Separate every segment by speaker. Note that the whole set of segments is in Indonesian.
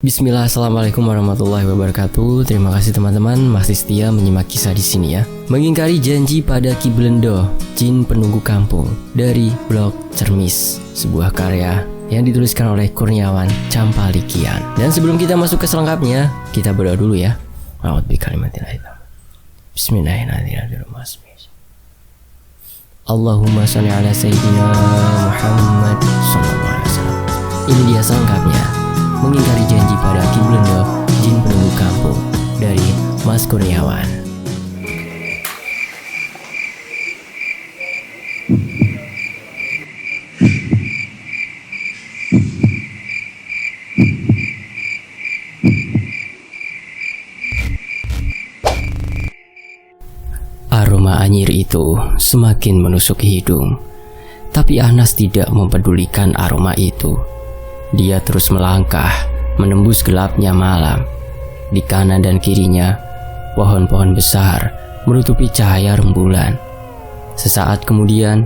Speaker 1: Bismillah, assalamualaikum warahmatullahi wabarakatuh. Terima kasih teman-teman masih setia menyimak kisah di sini ya. Mengingkari janji pada Ki Blendo, Jin Penunggu Kampung, dari blog Cermis, sebuah karya yang dituliskan oleh Kurniawan Campalikian. Dan sebelum kita masuk ke selengkapnya, kita berdoa dulu ya. Bismillahirrahmanirrahim. Allahumma sholli ala sayyidina Muhammad sallallahu alaihi wasallam. Ini dia selengkapnya. Mengingkari janji pada Ki Blendo, Jin Penunggu Kampung, dari Mas Kurniawan. Aroma anyir itu semakin menusuk hidung, tapi Anas tidak mempedulikan aroma itu. Dia terus melangkah, menembus gelapnya malam. Di kanan dan kirinya, pohon-pohon besar menutupi cahaya rembulan. Sesaat kemudian,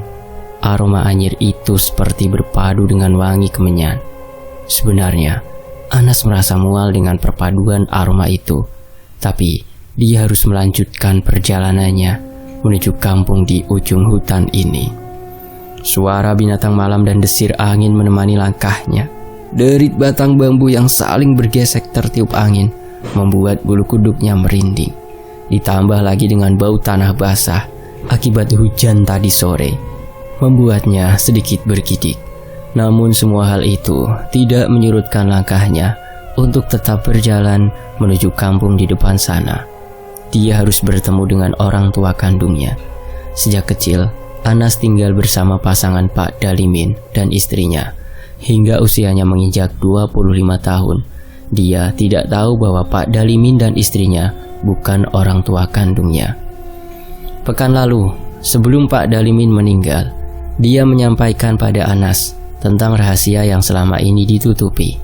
Speaker 1: aroma anyir itu seperti berpadu dengan wangi kemenyan. Sebenarnya, Anas merasa mual dengan perpaduan aroma itu, tapi dia harus melanjutkan perjalanannya menuju kampung di ujung hutan ini. Suara binatang malam dan desir angin menemani langkahnya. Derit batang bambu yang saling bergesek tertiup angin membuat bulu kuduknya merinding. Ditambah lagi dengan bau tanah basah akibat hujan tadi sore, membuatnya sedikit bergidik. Namun semua hal itu tidak menyurutkan langkahnya untuk tetap berjalan menuju kampung di depan sana. Dia harus bertemu dengan orang tua kandungnya. Sejak kecil, Anas tinggal bersama pasangan Pak Dalimin dan istrinya. Hingga usianya menginjak 25 tahun, dia tidak tahu bahwa Pak Dalimin dan istrinya bukan orang tua kandungnya. Pekan lalu, sebelum Pak Dalimin meninggal, dia menyampaikan pada Anas tentang rahasia yang selama ini ditutupi.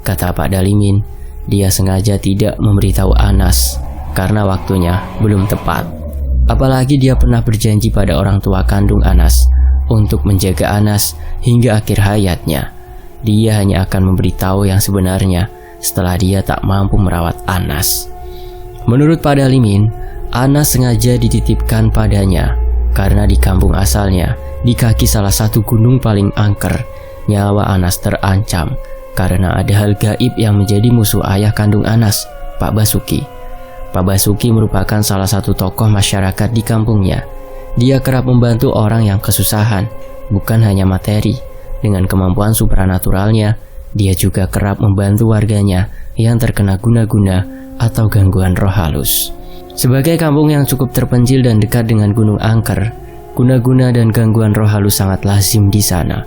Speaker 1: Kata Pak Dalimin, dia sengaja tidak memberitahu Anas karena waktunya belum tepat. Apalagi dia pernah berjanji pada orang tua kandung Anas untuk menjaga Anas hingga akhir hayatnya. Dia hanya akan memberitahu yang sebenarnya setelah dia tak mampu merawat Anas. Menurut Pak Dalimin, Anas sengaja dititipkan padanya karena di kampung asalnya, di kaki salah satu gunung paling angker, nyawa Anas terancam karena ada hal gaib yang menjadi musuh ayah kandung Anas, Pak Basuki. Pak Basuki merupakan salah satu tokoh masyarakat di kampungnya. Dia kerap membantu orang yang kesusahan, bukan hanya materi. Dengan kemampuan supranaturalnya, dia juga kerap membantu warganya yang terkena guna-guna atau gangguan roh halus. Sebagai kampung yang cukup terpencil dan dekat dengan gunung angker, guna-guna dan gangguan roh halus sangat lazim di sana.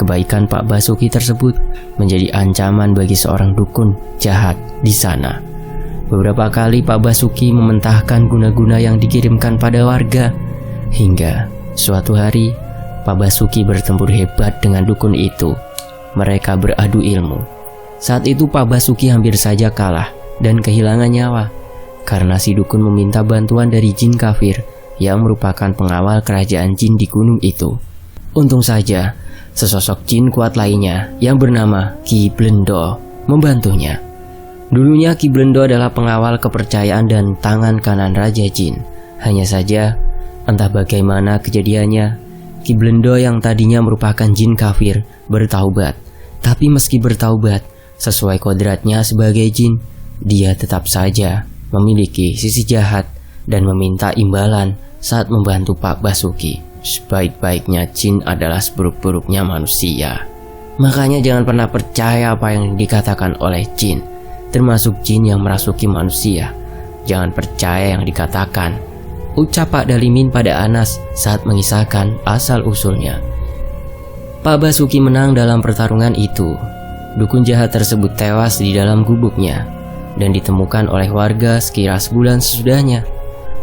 Speaker 1: Kebaikan Pak Basuki tersebut menjadi ancaman bagi seorang dukun jahat di sana. Beberapa kali Pak Basuki mementahkan guna-guna yang dikirimkan pada warga. Hingga suatu hari, Pak Basuki bertempur hebat dengan dukun itu. Mereka beradu ilmu. Saat itu Pak Basuki hampir saja kalah dan kehilangan nyawa karena si dukun meminta bantuan dari jin kafir yang merupakan pengawal kerajaan jin di gunung itu. Untung saja, sesosok jin kuat lainnya yang bernama Ki Blendo membantunya. Dulunya Ki Blendo adalah pengawal kepercayaan dan tangan kanan Raja Jin. Hanya saja, entah bagaimana kejadiannya, Ki Blendo yang tadinya merupakan jin kafir bertaubat. Tapi meski bertaubat, sesuai kodratnya sebagai jin, dia tetap saja memiliki sisi jahat dan meminta imbalan saat membantu Pak Basuki. Sebaik-baiknya jin adalah seburuk-buruknya manusia. Makanya jangan pernah percaya apa yang dikatakan oleh jin, termasuk jin yang merasuki manusia. Jangan percaya yang dikatakan, ucap Pak Dalimin pada Anas saat mengisahkan asal-usulnya. Pak Basuki menang dalam pertarungan itu. Dukun jahat tersebut tewas di dalam gubuknya dan ditemukan oleh warga sekira sebulan sesudahnya.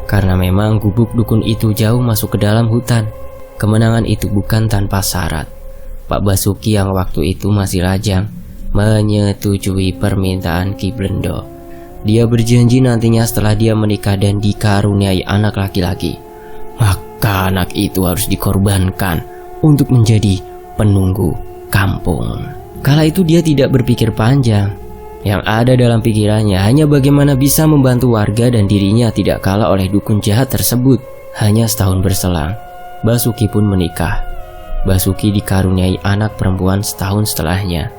Speaker 1: Karena memang gubuk dukun itu jauh masuk ke dalam hutan, kemenangan itu bukan tanpa syarat. Pak Basuki yang waktu itu masih lajang menyetujui permintaan Ki Blendo. Dia berjanji nantinya setelah dia menikah dan dikaruniai anak laki-laki, maka anak itu harus dikorbankan untuk menjadi penunggu kampung. Kala itu dia tidak berpikir panjang. Yang ada dalam pikirannya hanya bagaimana bisa membantu warga dan dirinya tidak kalah oleh dukun jahat tersebut. Hanya setahun berselang, Basuki pun menikah. Basuki dikaruniai anak perempuan setahun setelahnya.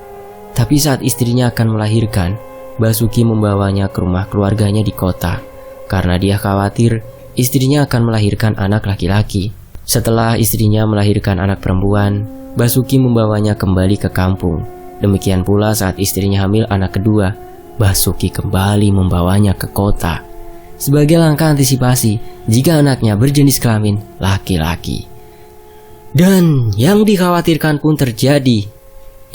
Speaker 1: Tapi saat istrinya akan melahirkan, Basuki membawanya ke rumah keluarganya di kota karena dia khawatir istrinya akan melahirkan anak laki-laki. Setelah istrinya melahirkan anak perempuan, Basuki membawanya kembali ke kampung. Demikian pula saat istrinya hamil anak kedua, Basuki kembali membawanya ke kota sebagai langkah antisipasi jika anaknya berjenis kelamin laki-laki. Dan yang dikhawatirkan pun terjadi.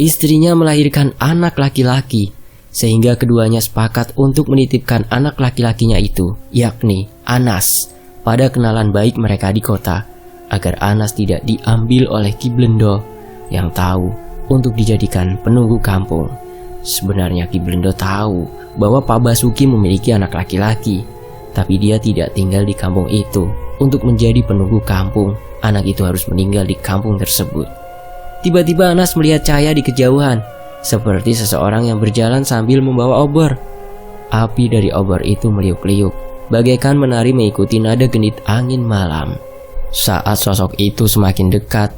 Speaker 1: Istrinya melahirkan anak laki-laki, sehingga keduanya sepakat untuk menitipkan anak laki-lakinya itu, yakni Anas, pada kenalan baik mereka di kota, agar Anas tidak diambil oleh Ki Blendo yang tahu untuk dijadikan penunggu kampung. Sebenarnya Ki Blendo tahu bahwa Pak Basuki memiliki anak laki-laki, tapi dia tidak tinggal di kampung itu. Untuk menjadi penunggu kampung, anak itu harus meninggal di kampung tersebut. Tiba-tiba Anas melihat cahaya di kejauhan, seperti seseorang yang berjalan sambil membawa obor. Api dari obor itu meliuk-liuk, bagaikan menari mengikuti nada genit angin malam. Saat sosok itu semakin dekat,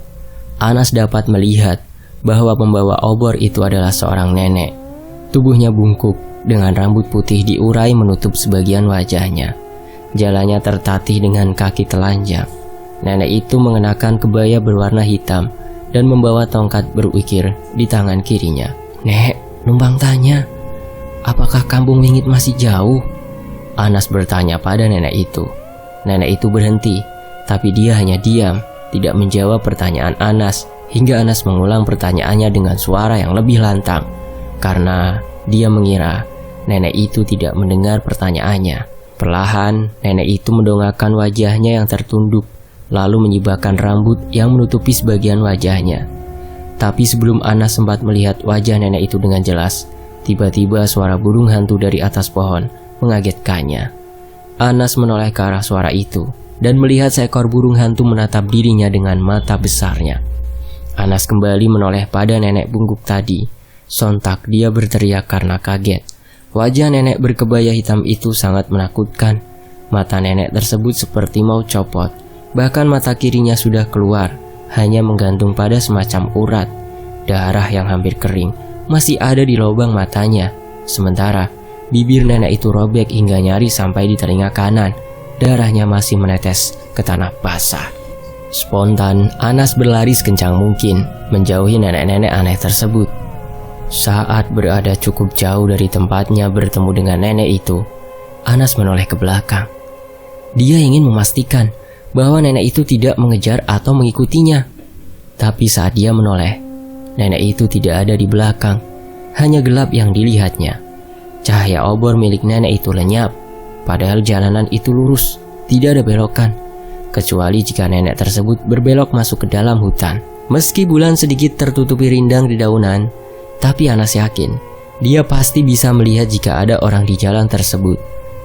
Speaker 1: Anas dapat melihat bahwa pembawa obor itu adalah seorang nenek. Tubuhnya bungkuk, dengan rambut putih diurai menutup sebagian wajahnya. Jalannya tertatih dengan kaki telanjang. Nenek itu mengenakan kebaya berwarna hitam dan membawa tongkat berukir di tangan kirinya. "Nek, numpang tanya, apakah kampung Wingit masih jauh?" Anas bertanya pada nenek itu. Nenek itu berhenti, tapi dia hanya diam, tidak menjawab pertanyaan Anas, hingga Anas mengulang pertanyaannya dengan suara yang lebih lantang, karena dia mengira nenek itu tidak mendengar pertanyaannya. Perlahan, nenek itu mendongakkan wajahnya yang tertunduk, lalu menyibakkan rambut yang menutupi sebagian wajahnya. Tapi sebelum Anas sempat melihat wajah nenek itu dengan jelas, tiba-tiba suara burung hantu dari atas pohon mengagetkannya. Anas menoleh ke arah suara itu dan melihat seekor burung hantu menatap dirinya dengan mata besarnya. Anas kembali menoleh pada nenek bungkuk tadi. Sontak dia berteriak karena kaget. Wajah nenek berkebaya hitam itu sangat menakutkan. Mata nenek tersebut seperti mau copot. Bahkan mata kirinya sudah keluar, hanya menggantung pada semacam urat. Darah yang hampir kering masih ada di lubang matanya. Sementara bibir nenek itu robek hingga nyaris sampai di telinga kanan. Darahnya masih menetes ke tanah basah. Spontan, Anas berlari sekencang mungkin, menjauhi nenek-nenek aneh tersebut. Saat berada cukup jauh dari tempatnya bertemu dengan nenek itu, Anas menoleh ke belakang. Dia ingin memastikan bahwa nenek itu tidak mengejar atau mengikutinya. Tapi saat dia menoleh, nenek itu tidak ada di belakang, hanya gelap yang dilihatnya. Cahaya obor milik nenek itu lenyap, padahal jalanan itu lurus, tidak ada belokan, kecuali jika nenek tersebut berbelok masuk ke dalam hutan. Meski bulan sedikit tertutupi rindang di daunan, tapi Anas yakin dia pasti bisa melihat jika ada orang di jalan tersebut.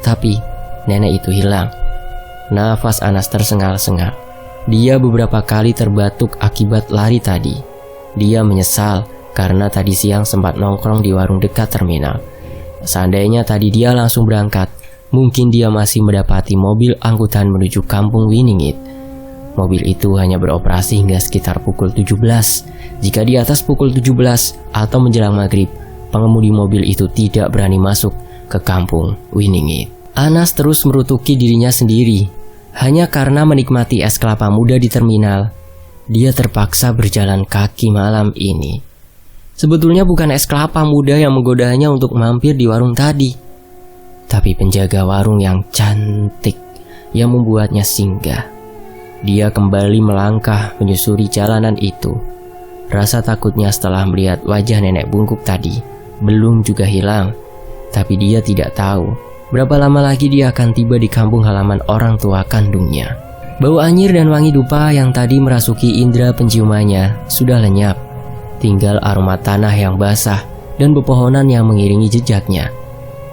Speaker 1: Tapi nenek itu hilang. Nafas Anas tersengal-sengal. Dia beberapa kali terbatuk akibat lari tadi. Dia menyesal karena tadi siang sempat nongkrong di warung dekat terminal. Seandainya tadi dia langsung berangkat, mungkin dia masih mendapati mobil angkutan menuju kampung Winingit. Mobil itu hanya beroperasi hingga sekitar pukul 17. Jika di atas pukul 17 atau menjelang maghrib, pengemudi mobil itu tidak berani masuk ke kampung Winingit. Anas terus merutuki dirinya sendiri. Hanya karena menikmati es kelapa muda di terminal, dia terpaksa berjalan kaki malam ini. Sebetulnya bukan es kelapa muda yang menggodanya untuk mampir di warung tadi, tapi penjaga warung yang cantik yang membuatnya singgah. Dia kembali melangkah menyusuri jalanan itu. Rasa takutnya setelah melihat wajah nenek bungkuk tadi belum juga hilang. Tapi dia tidak tahu berapa lama lagi dia akan tiba di kampung halaman orang tua kandungnya. Bau anyir dan wangi dupa yang tadi merasuki indera penciumannya sudah lenyap. Tinggal aroma tanah yang basah dan pepohonan yang mengiringi jejaknya.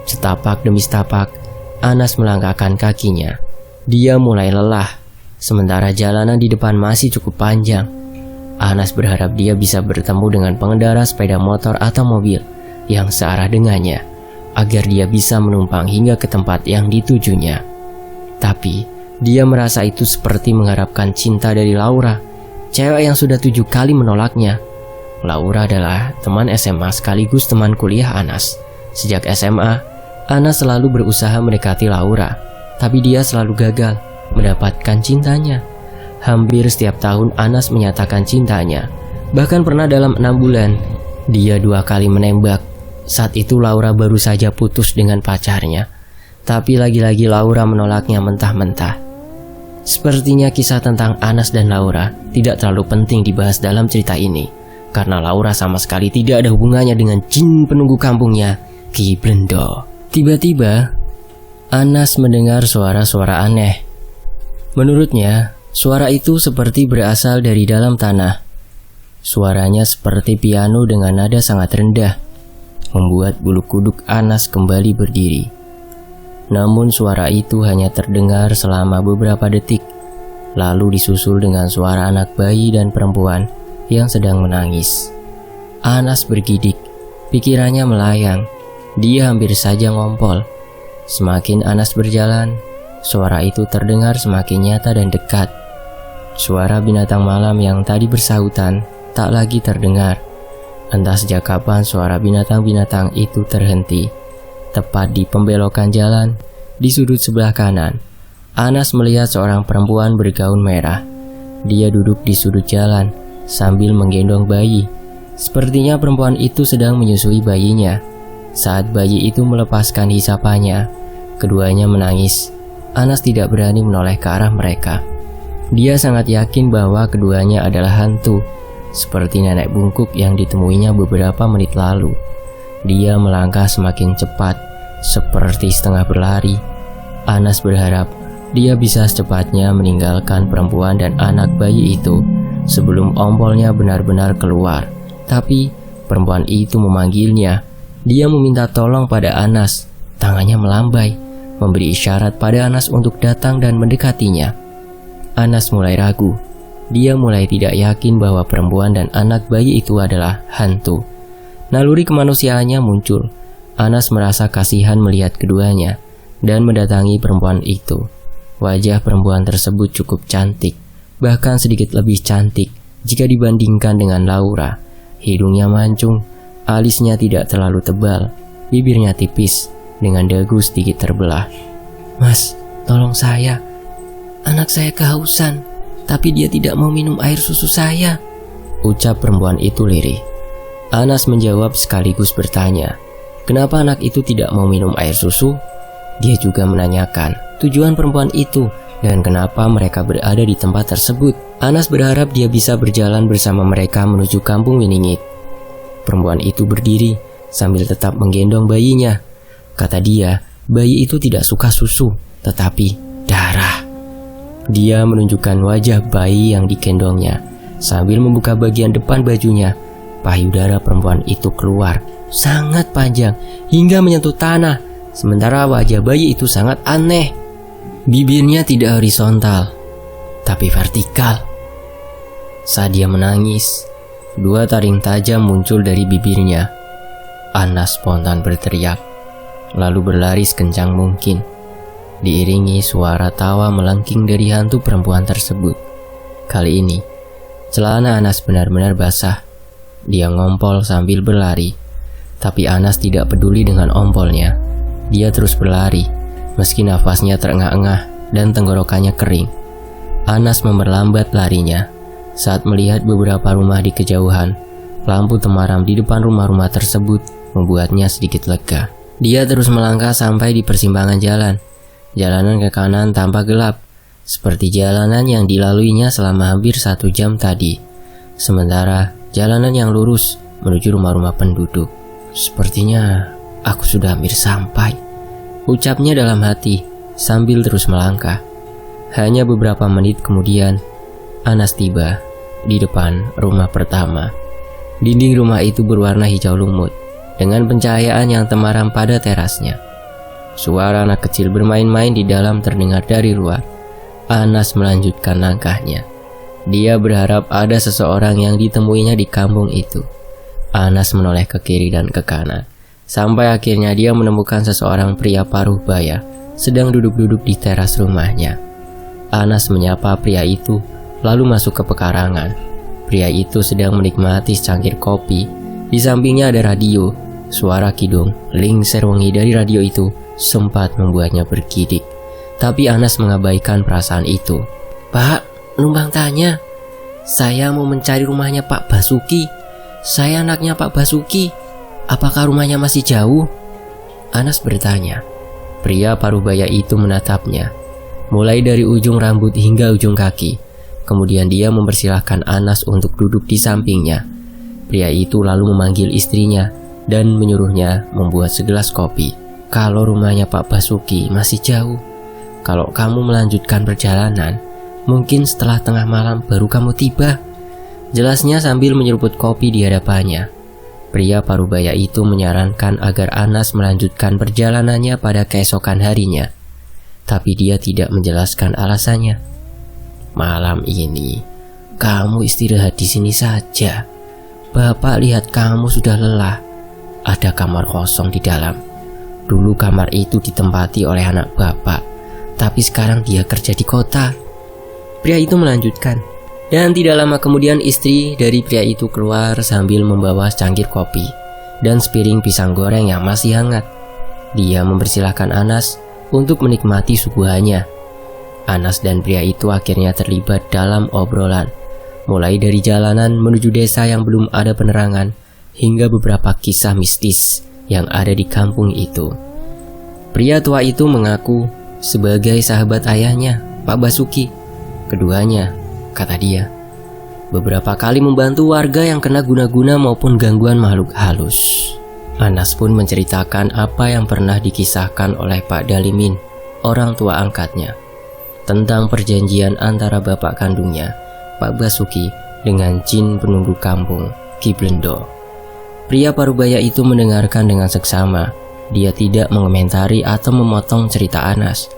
Speaker 1: Setapak demi setapak, Anas melangkahkan kakinya. Dia mulai lelah, sementara jalanan di depan masih cukup panjang. Anas berharap dia bisa bertemu dengan pengendara sepeda motor atau mobil, yang searah dengannya, agar dia bisa menumpang hingga ke tempat yang ditujunya. Tapi, dia merasa itu seperti mengharapkan cinta dari Laura, cewek yang sudah 7 kali menolaknya. Laura adalah teman SMA sekaligus teman kuliah Anas. Sejak SMA, Anas selalu berusaha mendekati Laura, tapi dia selalu gagal mendapatkan cintanya. Hampir setiap tahun Anas menyatakan cintanya. Bahkan pernah dalam 6 bulan, dia 2 kali menembak. Saat itu Laura baru saja putus dengan pacarnya. Tapi lagi-lagi Laura menolaknya mentah-mentah. Sepertinya kisah tentang Anas dan Laura tidak terlalu penting dibahas dalam cerita ini, karena Laura sama sekali tidak ada hubungannya dengan jin penunggu kampungnya, Ki Blendo. Tiba-tiba, Anas mendengar suara-suara aneh. Menurutnya, suara itu seperti berasal dari dalam tanah. Suaranya seperti piano dengan nada sangat rendah, membuat bulu kuduk Anas kembali berdiri. Namun suara itu hanya terdengar selama beberapa detik, lalu disusul dengan suara anak bayi dan perempuan yang sedang menangis. Anas bergidik, pikirannya melayang. Dia hampir saja ngompol. Semakin Anas berjalan, suara itu terdengar semakin nyata dan dekat. Suara binatang malam yang tadi bersahutan tak lagi terdengar. Entah sejak kapan suara binatang-binatang itu terhenti. Tepat di pembelokan jalan, di sudut sebelah kanan, Anas melihat seorang perempuan bergaun merah. Dia duduk di sudut jalan sambil menggendong bayi. Sepertinya perempuan itu sedang menyusui bayinya. Saat bayi itu melepaskan hisapannya, keduanya menangis. Anas tidak berani menoleh ke arah mereka. Dia sangat yakin bahwa keduanya adalah hantu, seperti nenek bungkuk yang ditemuinya beberapa menit lalu. Dia melangkah semakin cepat, seperti setengah berlari. Anas berharap dia bisa secepatnya meninggalkan perempuan dan anak bayi itu sebelum ompolnya benar-benar keluar. Tapi perempuan itu memanggilnya. Dia meminta tolong pada Anas. Tangannya melambai, memberi isyarat pada Anas untuk datang dan mendekatinya. Anas mulai ragu. Dia mulai tidak yakin bahwa perempuan dan anak bayi itu adalah hantu. Naluri kemanusiaannya muncul. Anas merasa kasihan melihat keduanya dan mendatangi perempuan itu. Wajah perempuan tersebut cukup cantik, bahkan sedikit lebih cantik jika dibandingkan dengan Laura. Hidungnya mancung, alisnya tidak terlalu tebal, bibirnya tipis dengan dagu sedikit terbelah. "Mas, tolong saya. Anak saya kehausan, tapi dia tidak mau minum air susu saya," ucap perempuan itu lirih. Anas menjawab sekaligus bertanya, kenapa anak itu tidak mau minum air susu? Dia juga menanyakan tujuan perempuan itu dan kenapa mereka berada di tempat tersebut. Anas berharap dia bisa berjalan bersama mereka menuju kampung Winingit. Perempuan itu berdiri sambil tetap menggendong bayinya. Kata dia, bayi itu tidak suka susu, tetapi darah. Dia menunjukkan wajah bayi yang digendongnya sambil membuka bagian depan bajunya. Payudara perempuan itu keluar sangat panjang hingga menyentuh tanah, sementara wajah bayi itu sangat aneh. Bibirnya tidak horizontal, tapi vertikal. Saat dia menangis, 2 taring tajam muncul dari bibirnya. Anas spontan berteriak, lalu berlari sekencang mungkin, diiringi suara tawa melengking dari hantu perempuan tersebut. Kali ini, celana Anas benar-benar basah. Dia ngompol sambil berlari, tapi Anas tidak peduli dengan ompolnya. Dia terus berlari, meski nafasnya terengah-engah dan tenggorokannya kering. Anas memperlambat larinya. Saat melihat beberapa rumah di kejauhan, lampu temaram di depan rumah-rumah tersebut membuatnya sedikit lega. Dia terus melangkah sampai di persimpangan jalan. Jalanan ke kanan tampak gelap, seperti jalanan yang dilaluinya selama hampir 1 jam tadi. Sementara jalanan yang lurus menuju rumah-rumah penduduk. Sepertinya aku sudah hampir sampai, ucapnya dalam hati sambil terus melangkah. Hanya beberapa menit kemudian, Anas tiba di depan rumah pertama. Dinding rumah itu berwarna hijau lumut dengan pencahayaan yang temaram pada terasnya. Suara anak kecil bermain-main di dalam terdengar dari luar. Anas melanjutkan langkahnya. Dia berharap ada seseorang yang ditemuinya di kampung itu. Anas menoleh ke kiri dan ke kanan. Sampai akhirnya dia menemukan seseorang pria paruh baya sedang duduk-duduk di teras rumahnya. Anas menyapa pria itu, lalu masuk ke pekarangan. Pria itu sedang menikmati secangkir kopi. Di sampingnya ada radio. Suara kidung lingser wangi dari radio itu sempat membuatnya bergidik. Tapi Anas mengabaikan perasaan itu. "Pak, numpang tanya. Saya mau mencari rumahnya Pak Basuki. Saya anaknya Pak Basuki. Apakah rumahnya masih jauh?" Anas bertanya. Pria parubaya itu menatapnya, mulai dari ujung rambut hingga ujung kaki. Kemudian dia mempersilahkan Anas untuk duduk di sampingnya. Pria itu lalu memanggil istrinya dan menyuruhnya membuat segelas kopi. "Kalau rumahnya Pak Basuki masih jauh, kalau kamu melanjutkan perjalanan, mungkin setelah tengah malam baru kamu tiba," jelasnya sambil menyeruput kopi di hadapannya. Pria parubaya itu menyarankan agar Anas melanjutkan perjalanannya pada keesokan harinya. Tapi dia tidak menjelaskan alasannya. "Malam ini, kamu istirahat di sini saja. Bapak lihat kamu sudah lelah. Ada kamar kosong di dalam. Dulu kamar itu ditempati oleh anak bapak, tapi sekarang dia kerja di kota." Pria itu melanjutkan. Dan tidak lama kemudian istri dari pria itu keluar sambil membawa secangkir kopi dan sepiring pisang goreng yang masih hangat. Dia mempersilahkan Anas untuk menikmati suguhannya. Anas dan pria itu akhirnya terlibat dalam obrolan, mulai dari jalanan menuju desa yang belum ada penerangan, hingga beberapa kisah mistis yang ada di kampung itu. Pria tua itu mengaku sebagai sahabat ayahnya, Pak Basuki. Keduanya, kata dia, beberapa kali membantu warga yang kena guna-guna maupun gangguan makhluk halus. Anas pun menceritakan apa yang pernah dikisahkan oleh Pak Dalimin, orang tua angkatnya, tentang perjanjian antara bapak kandungnya, Pak Basuki, dengan jin penunggu kampung, Ki Blendo. Pria parubaya itu mendengarkan dengan seksama. Dia tidak mengomentari atau memotong cerita Anas.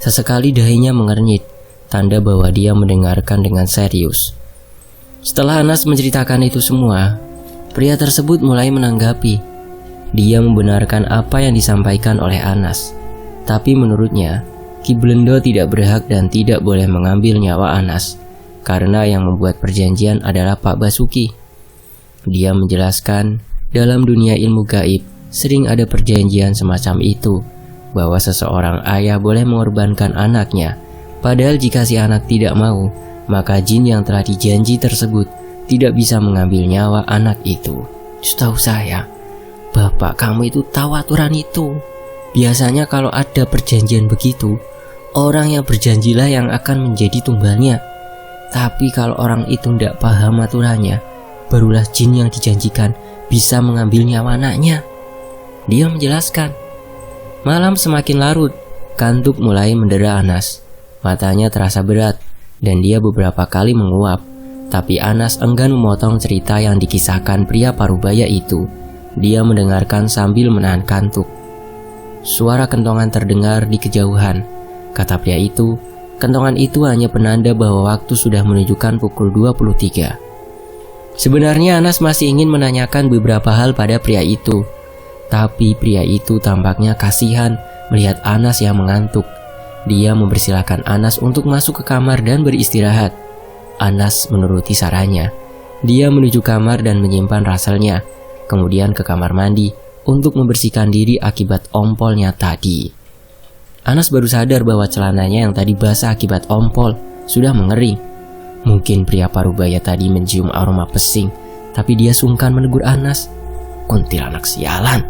Speaker 1: Sesekali dahinya mengernyit, tanda bahwa dia mendengarkan dengan serius. Setelah Anas menceritakan itu semua, pria tersebut mulai menanggapi. Dia membenarkan apa yang disampaikan oleh Anas. Tapi menurutnya, Ki Blendo tidak berhak dan tidak boleh mengambil nyawa Anas, karena yang membuat perjanjian adalah Pak Basuki. Dia menjelaskan, dalam dunia ilmu gaib, sering ada perjanjian semacam itu, bahwa seseorang ayah boleh mengorbankan anaknya. Padahal jika si anak tidak mau, maka jin yang telah dijanji tersebut tidak bisa mengambil nyawa anak itu. Setahu saya, bapak kamu itu tahu aturan itu. Biasanya kalau ada perjanjian begitu, orang yang berjanjilah yang akan menjadi tumbalnya. Tapi kalau orang itu tidak paham aturannya, barulah jin yang dijanjikan bisa mengambil nyawa anaknya. Dia menjelaskan. Malam semakin larut, kantuk mulai mendera Anas. Matanya terasa berat dan dia beberapa kali menguap. Tapi Anas enggan memotong cerita yang dikisahkan pria parubaya itu. Dia mendengarkan sambil menahan kantuk. Suara kentongan terdengar di kejauhan. Kata pria itu, kentongan itu hanya penanda bahwa waktu sudah menunjukkan pukul 23. Sebenarnya Anas masih ingin menanyakan beberapa hal pada pria itu. Tapi pria itu tampaknya kasihan melihat Anas yang mengantuk. Dia mempersilahkan Anas untuk masuk ke kamar dan beristirahat. Anas menuruti sarannya. Dia menuju kamar dan menyimpan raselnya, kemudian ke kamar mandi untuk membersihkan diri akibat ompolnya tadi. Anas baru sadar bahwa celananya yang tadi basah akibat ompol sudah mengering. Mungkin pria parubaya tadi mencium aroma pesing, tapi dia sungkan menegur Anas. "Kuntilanak sialan,"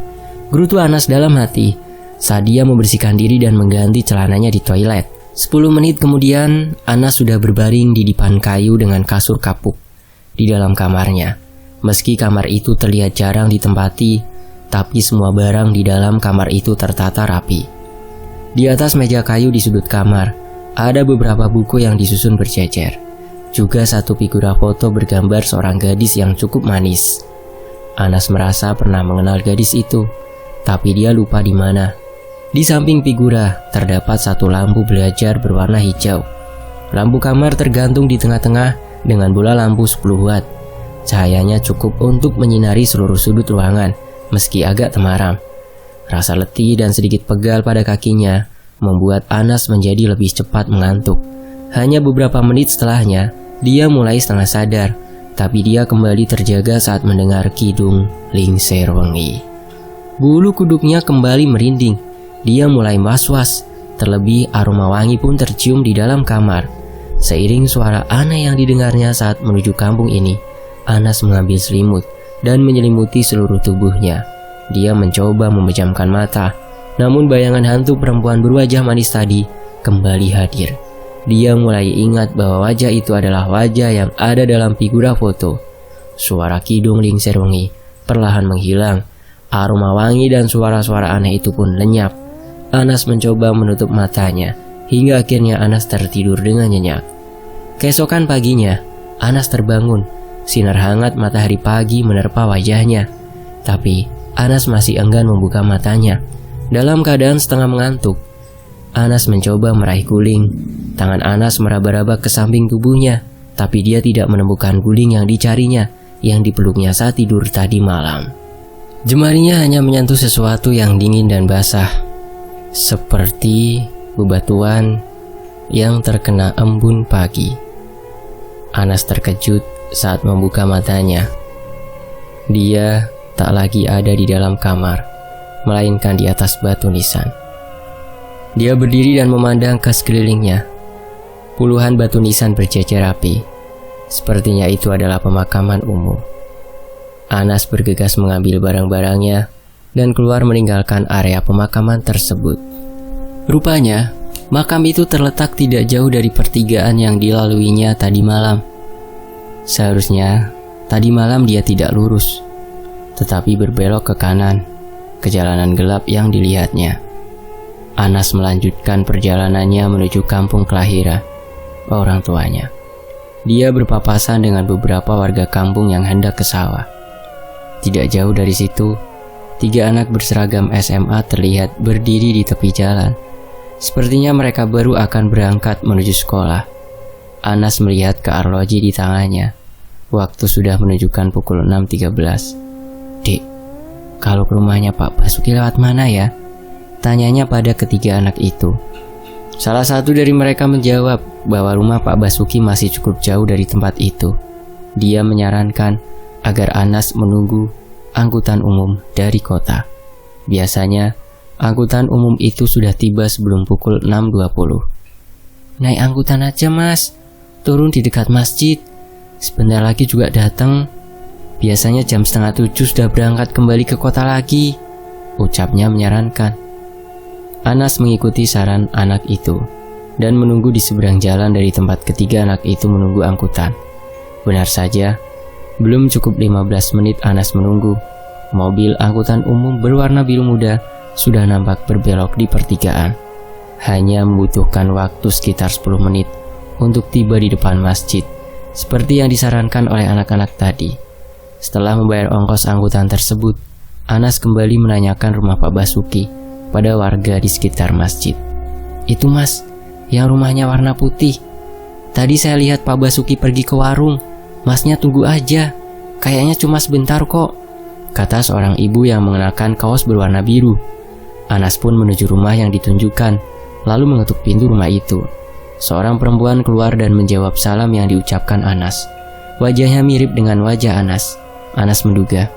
Speaker 1: gerutu Anas dalam hati saat dia membersihkan diri dan mengganti celananya di toilet. 10 menit kemudian, Anas sudah berbaring di dipan kayu dengan kasur kapuk di dalam kamarnya. Meski kamar itu terlihat jarang ditempati, tapi semua barang di dalam kamar itu tertata rapi. Di atas meja kayu di sudut kamar, ada beberapa buku yang disusun berjejer. Juga satu figura foto bergambar seorang gadis yang cukup manis. Anas merasa pernah mengenal gadis itu, tapi dia lupa di mana. Di samping figura, terdapat satu lampu belajar berwarna hijau. Lampu kamar tergantung di tengah-tengah dengan bola lampu 10 watt. Cahayanya cukup untuk menyinari seluruh sudut ruangan, meski agak temaram. Rasa letih dan sedikit pegal pada kakinya membuat Anas menjadi lebih cepat mengantuk. Hanya beberapa menit setelahnya, dia mulai setengah sadar, tapi dia kembali terjaga saat mendengar kidung Lingser Wengi. Bulu kuduknya kembali merinding. Dia mulai was-was, terlebih aroma wangi pun tercium di dalam kamar. Seiring suara aneh yang didengarnya saat menuju kampung ini, Anas mengambil selimut dan menyelimuti seluruh tubuhnya. Dia mencoba memejamkan mata, namun bayangan hantu perempuan berwajah manis tadi kembali hadir. Dia mulai ingat bahwa wajah itu adalah wajah yang ada dalam figura foto. Suara kidung Lingser Wengi perlahan menghilang. Aroma wangi dan suara-suara aneh itu pun lenyap. Anas mencoba menutup matanya, hingga akhirnya Anas tertidur dengan nyenyak. Keesokan paginya, Anas terbangun. Sinar hangat matahari pagi menerpa wajahnya. Tapi Anas masih enggan membuka matanya. Dalam keadaan setengah mengantuk, Anas mencoba meraih guling. Tangan Anas meraba-raba ke samping tubuhnya, tapi dia tidak menemukan guling yang dicarinya, yang dipeluknya saat tidur tadi malam. Jemarinya hanya menyentuh sesuatu yang dingin dan basah, seperti bebatuan yang terkena embun pagi. Anas terkejut saat membuka matanya. Dia tak lagi ada di dalam kamar, melainkan di atas batu nisan. Dia berdiri dan memandang ke sekelilingnya. Puluhan batu nisan berjejer rapi. Sepertinya itu adalah pemakaman umum. Anas bergegas mengambil barang-barangnya dan keluar meninggalkan area pemakaman tersebut. Rupanya, makam itu terletak tidak jauh dari pertigaan yang dilaluinya tadi malam. Seharusnya, tadi malam dia tidak lurus, tetapi berbelok ke kanan, ke jalanan gelap yang dilihatnya. Anas melanjutkan perjalanannya menuju kampung kelahiran orang tuanya. Dia berpapasan dengan beberapa warga kampung yang hendak ke sawah. Tidak jauh dari situ, 3 anak berseragam SMA terlihat berdiri di tepi jalan. Sepertinya mereka baru akan berangkat menuju sekolah. Anas melihat ke arloji di tangannya. Waktu sudah menunjukkan pukul 6.13. "Dek, kalau ke rumahnya Pak Basuki lewat mana ya?" tanyanya pada ketiga anak itu. Salah satu dari mereka menjawab bahwa rumah Pak Basuki masih cukup jauh dari tempat itu. Dia menyarankan agar Anas menunggu angkutan umum dari kota. Biasanya, angkutan umum itu sudah tiba sebelum pukul 6.20. "Naik angkutan aja mas, turun di dekat masjid. Sebentar lagi juga datang. Biasanya jam 6:30 sudah berangkat kembali ke kota lagi," ucapnya menyarankan. Anas mengikuti saran anak itu dan menunggu di seberang jalan dari tempat ketiga anak itu menunggu angkutan. Benar saja, belum cukup 15 menit Anas menunggu. Mobil angkutan umum berwarna biru muda sudah nampak berbelok di pertigaan. Hanya membutuhkan waktu sekitar 10 menit untuk tiba di depan masjid, seperti yang disarankan oleh anak-anak tadi. Setelah membayar ongkos angkutan tersebut, Anas kembali menanyakan rumah Pak Basuki pada warga di sekitar masjid. "Itu mas, yang rumahnya warna putih. Tadi saya lihat Pak Basuki pergi ke warung. Masnya tunggu aja, kayaknya cuma sebentar kok," kata seorang ibu yang mengenakan kaos berwarna biru. Anas pun menuju rumah yang ditunjukkan, lalu mengetuk pintu rumah itu. Seorang perempuan keluar dan menjawab salam yang diucapkan Anas. Wajahnya mirip dengan wajah Anas. Anas menduga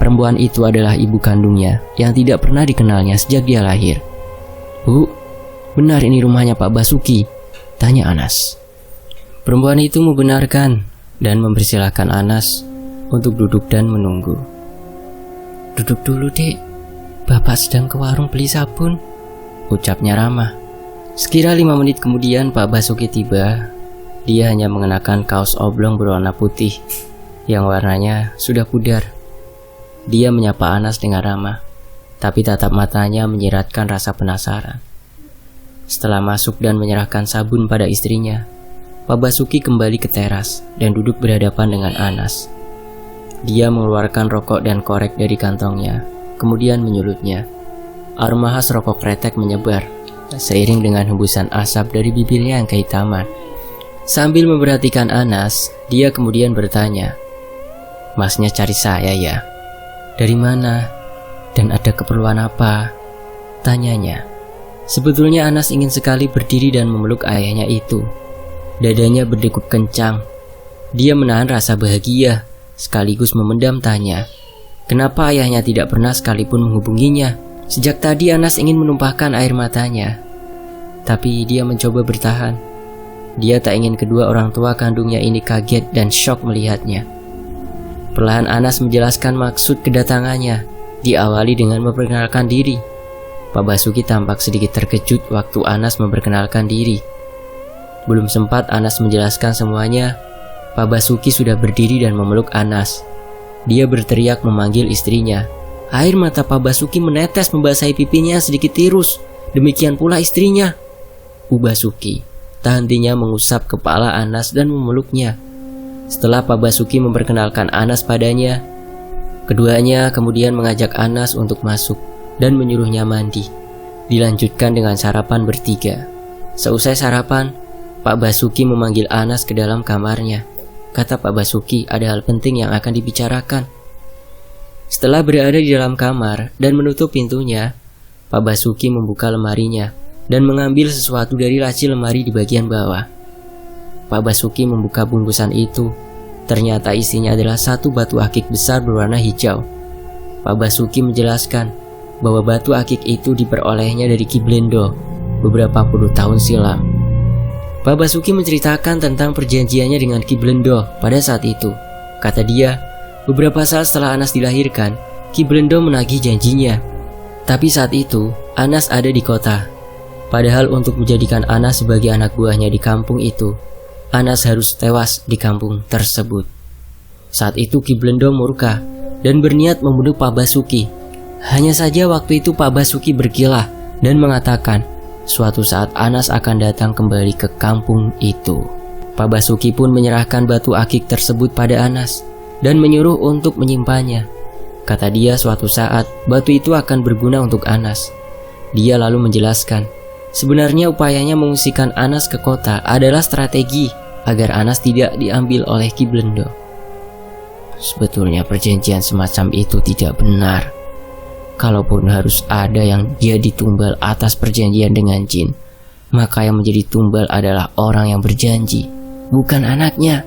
Speaker 1: perempuan itu adalah ibu kandungnya yang tidak pernah dikenalnya sejak dia lahir. "Bu, benar ini rumahnya Pak Basuki?" tanya Anas. Perempuan itu membenarkan dan mempersilahkan Anas untuk duduk dan menunggu. "Duduk dulu dek, Bapak sedang ke warung beli sabun," ucapnya ramah. Sekira 5 menit kemudian Pak Basuki tiba. Dia hanya mengenakan kaos oblong berwarna putih yang warnanya sudah pudar. Dia menyapa Anas dengan ramah, tapi tatap matanya menyiratkan rasa penasaran. Setelah masuk dan menyerahkan sabun pada istrinya, Pak Basuki kembali ke teras dan duduk berhadapan dengan Anas. Dia mengeluarkan rokok dan korek dari kantongnya, kemudian menyulutnya. Aroma khas rokok kretek menyebar, seiring dengan hembusan asap dari bibirnya yang kehitaman. Sambil memperhatikan Anas, dia kemudian bertanya, "Masnya cari saya ya? Dari mana? Dan ada keperluan apa? Tanyanya. Sebetulnya Anas ingin sekali berdiri dan memeluk ayahnya itu. Dadanya berdegup kencang. Dia menahan rasa bahagia, sekaligus memendam tanya. Kenapa ayahnya tidak pernah sekalipun menghubunginya? Sejak tadi Anas ingin menumpahkan air matanya. Tapi dia mencoba bertahan. Dia tak ingin kedua orang tua kandungnya ini kaget dan syok melihatnya. Perlahan Anas menjelaskan maksud kedatangannya, diawali dengan memperkenalkan diri. Pak Basuki tampak sedikit terkejut waktu Anas memperkenalkan diri. Belum sempat Anas menjelaskan semuanya, Pak Basuki sudah berdiri dan memeluk Anas. Dia berteriak memanggil istrinya. Air mata Pak Basuki menetes membasahi pipinya sedikit tirus. Demikian pula istrinya. Bu Basuki tak hentinya mengusap kepala Anas dan memeluknya. Setelah Pak Basuki memperkenalkan Anas padanya, keduanya kemudian mengajak Anas untuk masuk dan menyuruhnya mandi. Dilanjutkan dengan sarapan bertiga. Seusai sarapan, Pak Basuki memanggil Anas ke dalam kamarnya. Kata Pak Basuki ada hal penting yang akan dibicarakan. Setelah berada di dalam kamar dan menutup pintunya, Pak Basuki membuka lemarinya dan mengambil sesuatu dari laci lemari di bagian bawah. Pak Basuki membuka bungkusan itu. Ternyata isinya adalah satu batu akik besar berwarna hijau. Pak Basuki menjelaskan bahwa batu akik itu diperolehnya dari Ki Blendo beberapa puluh tahun silam. Pak Basuki menceritakan tentang perjanjiannya dengan Ki Blendo pada saat itu. Kata dia, beberapa saat setelah Anas dilahirkan, Ki Blendo menagih janjinya. Tapi saat itu, Anas ada di kota. Padahal untuk menjadikan Anas sebagai anak buahnya di kampung itu, Anas harus tewas di kampung tersebut. Saat itu Ki Blendo murka dan berniat membunuh Pak Basuki. Hanya saja waktu itu Pak Basuki berkilah dan mengatakan, suatu saat Anas akan datang kembali ke kampung itu. Pak Basuki pun menyerahkan batu akik tersebut pada Anas dan menyuruh untuk menyimpannya. Kata dia suatu saat batu itu akan berguna untuk Anas. Dia lalu menjelaskan, sebenarnya upayanya mengungsikan Anas ke kota adalah strategi agar Anas tidak diambil oleh Ki Blendo. Sebetulnya perjanjian semacam itu tidak benar. Kalaupun harus ada yang jadi tumbal atas perjanjian dengan jin, maka yang menjadi tumbal adalah orang yang berjanji, bukan anaknya.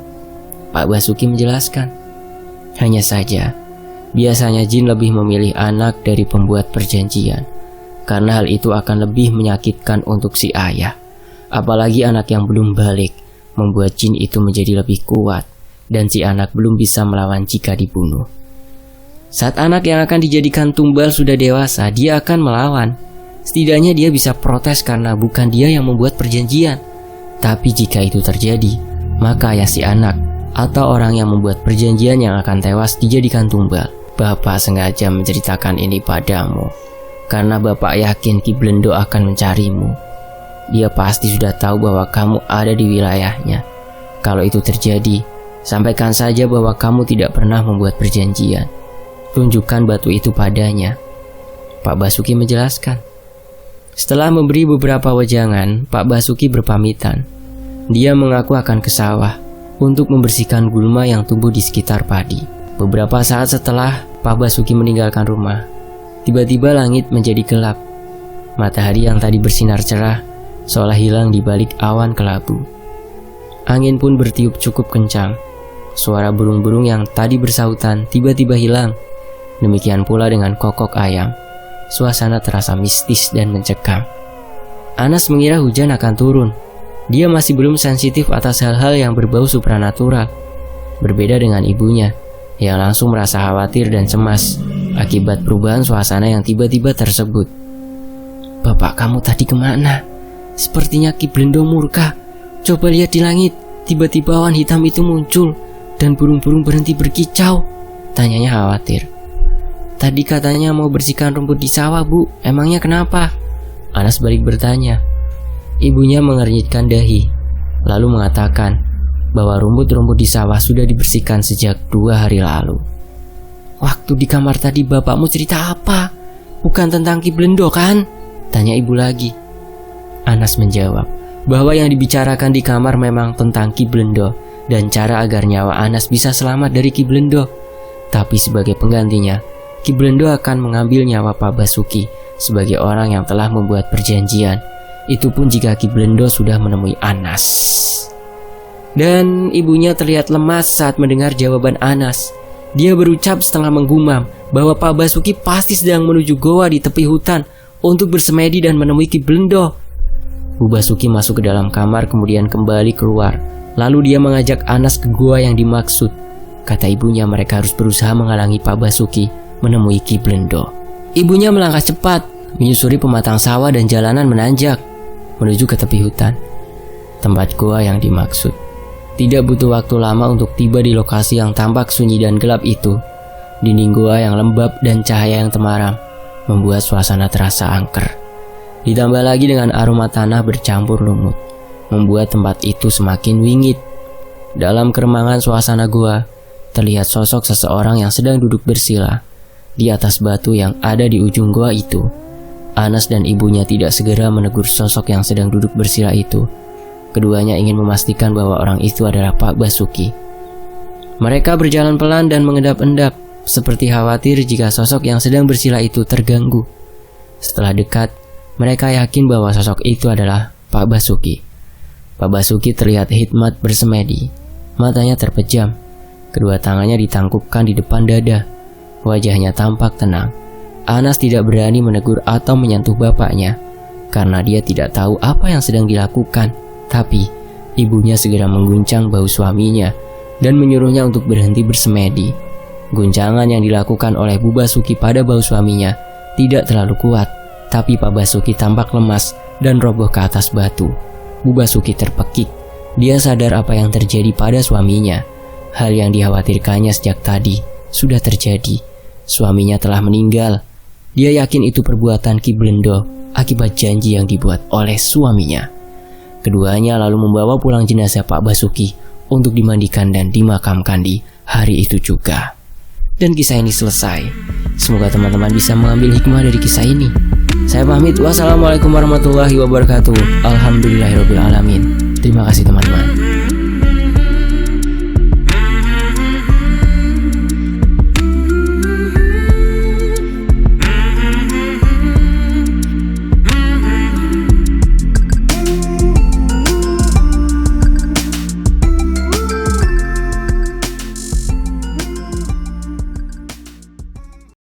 Speaker 1: Pak Basuki menjelaskan. Hanya saja, biasanya jin lebih memilih anak dari pembuat perjanjian, karena hal itu akan lebih menyakitkan untuk si ayah. Apalagi anak yang belum balik, membuat jin itu menjadi lebih kuat, dan si anak belum bisa melawan jika dibunuh. Saat anak yang akan dijadikan tumbal sudah dewasa, dia akan melawan. Setidaknya dia bisa protes karena bukan dia yang membuat perjanjian. Tapi jika itu terjadi, maka ayah si anak atau orang yang membuat perjanjian yang akan tewas dijadikan tumbal. Bapak sengaja menceritakan ini padamu karena Bapak yakin Ki Blendo akan mencarimu. Dia pasti sudah tahu bahwa kamu ada di wilayahnya. Kalau itu terjadi, sampaikan saja bahwa kamu tidak pernah membuat perjanjian. Tunjukkan batu itu padanya. Pak Basuki menjelaskan. Setelah memberi beberapa wejangan, Pak Basuki berpamitan. Dia mengaku akan ke sawah untuk membersihkan gulma yang tumbuh di sekitar padi. Beberapa saat setelah Pak Basuki meninggalkan rumah, tiba-tiba langit menjadi gelap. Matahari yang tadi bersinar cerah seolah hilang di balik awan kelabu. Angin pun bertiup cukup kencang. Suara burung-burung yang tadi bersautan tiba-tiba hilang. Demikian pula dengan kokok ayam. Suasana terasa mistis dan mencekam. Anas mengira hujan akan turun. Dia masih belum sensitif atas hal-hal yang berbau supranatural. Berbeda dengan ibunya, yang langsung merasa khawatir dan cemas akibat perubahan suasana yang tiba-tiba tersebut. Bapak kamu tadi kemana? Sepertinya Ki Blendo murka. Coba lihat di langit. Tiba-tiba awan hitam itu muncul dan burung-burung berhenti berkicau. Tanyanya khawatir. Tadi katanya mau bersihkan rumput di sawah, Bu. Emangnya kenapa? Anas balik bertanya. Ibunya mengernyitkan dahi, lalu mengatakan bahwa rumput-rumput di sawah sudah dibersihkan sejak 2 hari lalu. Waktu di kamar tadi bapakmu cerita apa? Bukan tentang Ki Blendo kan? Tanya ibu lagi. Anas menjawab bahwa yang dibicarakan di kamar memang tentang Ki Blendo dan cara agar nyawa Anas bisa selamat dari Ki Blendo. Tapi sebagai penggantinya, Ki Blendo akan mengambil nyawa Pak Basuki sebagai orang yang telah membuat perjanjian. Itu pun jika Ki Blendo sudah menemui Anas. Dan ibunya terlihat lemas saat mendengar jawaban Anas. Dia berucap setengah menggumam bahwa Pak Basuki pasti sedang menuju goa di tepi hutan untuk bersemedi dan menemui Ki Blendo. Bu Basuki masuk ke dalam kamar kemudian kembali keluar. Lalu dia mengajak Anas ke goa yang dimaksud. Kata ibunya mereka harus berusaha menghalangi Pak Basuki menemui Ki Blendo. Ibunya melangkah cepat, menyusuri pematang sawah dan jalanan menanjak menuju ke tepi hutan, tempat goa yang dimaksud. Tidak butuh waktu lama untuk tiba di lokasi yang tampak sunyi dan gelap itu. Dinding goa yang lembab dan cahaya yang temaram membuat suasana terasa angker. Ditambah lagi dengan aroma tanah bercampur lumut, membuat tempat itu semakin wingit. Dalam keremangan suasana goa, terlihat sosok seseorang yang sedang duduk bersila di atas batu yang ada di ujung goa itu. Anas dan ibunya tidak segera menegur sosok yang sedang duduk bersila itu. Keduanya ingin memastikan bahwa orang itu adalah Pak Basuki. Mereka berjalan pelan dan mengendap-endap, seperti khawatir jika sosok yang sedang bersila itu terganggu. Setelah dekat, mereka yakin bahwa sosok itu adalah Pak Basuki. Pak Basuki terlihat hikmat bersemedi, matanya terpejam, kedua tangannya ditangkupkan di depan dada, wajahnya tampak tenang. Anas tidak berani menegur atau menyentuh bapaknya, karena dia tidak tahu apa yang sedang dilakukan. Tapi, ibunya segera mengguncang bahu suaminya dan menyuruhnya untuk berhenti bersemedi. Guncangan yang dilakukan oleh Bu Basuki pada bahu suaminya tidak terlalu kuat, tapi Pak Basuki tampak lemas dan roboh ke atas batu. Bu Basuki terpekik. Dia sadar apa yang terjadi pada suaminya. Hal yang dikhawatirkannya sejak tadi sudah terjadi. Suaminya telah meninggal. Dia yakin itu perbuatan Ki Blendo akibat janji yang dibuat oleh suaminya. Keduanya lalu membawa pulang jenazah Pak Basuki untuk dimandikan dan dimakamkan di hari itu juga. Dan kisah ini selesai. Semoga teman-teman bisa mengambil hikmah dari kisah ini. Saya pamit. Wassalamualaikum warahmatullahi wabarakatuh. Alhamdulillahirrabbilalamin. Terima kasih teman-teman.